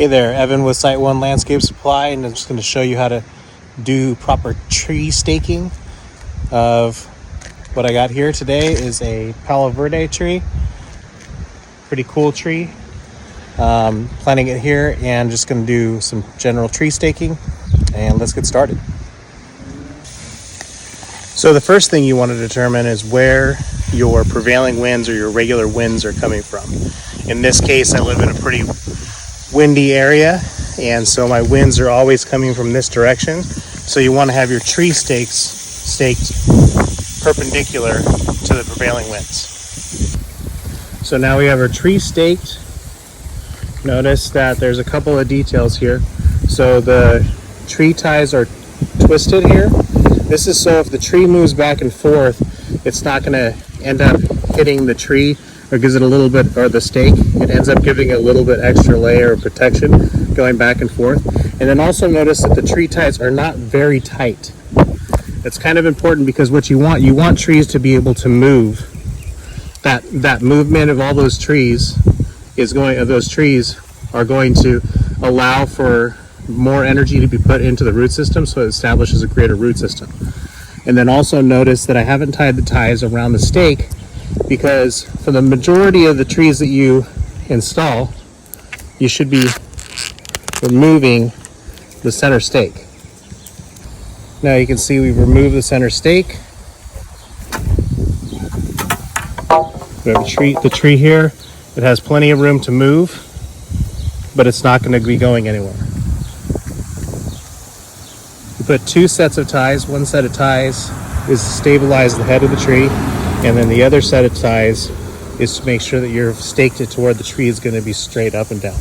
Hey there, Evan with Site One Landscape Supply, and I'm just going to show you how to do proper tree staking of what I got here today. Is a Palo Verde tree, pretty cool tree. Planting it here and just going to do some general tree staking, and let's get started. So the first thing you want to determine is where your prevailing winds or your regular winds are coming from. In this case, I live in a pretty windy area, and so my winds are always coming from this direction. So you want to have your tree staked perpendicular to the prevailing winds. So now we have our tree staked. Notice that there's a couple of details here. So the tree ties are twisted here. This is so if the tree moves back and forth, it's not going to end up hitting the tree or gives it a little bit, or the stake, it ends up giving it a little bit extra layer of protection going back and forth. And then also notice that the tree ties are not very tight. That's kind of important because what you want trees to be able to move. That movement of all those trees are going to allow for more energy to be put into the root system, so it establishes a greater root system. And then also notice that I haven't tied the ties around the stake, because for the majority of the trees that you install, you should be removing the center stake. Now you can see we've removed the center stake. We have the tree here. It has plenty of room to move, but it's not going to be going anywhere. You put two sets of ties. One set of ties is to stabilize the head of the tree, and then the other set of ties is to make sure that you've staked it to where the tree is going to be straight up and down.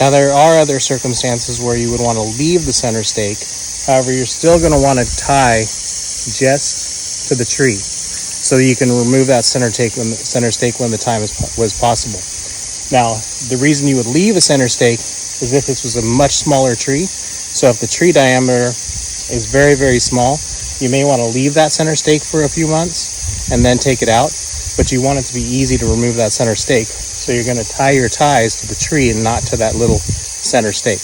Now there are other circumstances where you would want to leave the center stake. However, you're still going to want to tie just to the tree so that you can remove that center stake when the time was possible. Now, the reason you would leave a center stake is if this was a much smaller tree. So if the tree diameter is very, very small, you may want to leave that center stake for a few months and then take it out, but you want it to be easy to remove that center stake. So you're going to tie your ties to the tree and not to that little center stake.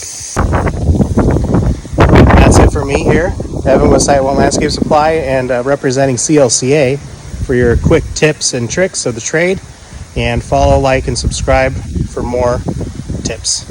That's it for me here. Evan with Site One Landscape Supply, and representing CLCA for your quick tips and tricks of the trade. And follow, like, and subscribe for more tips.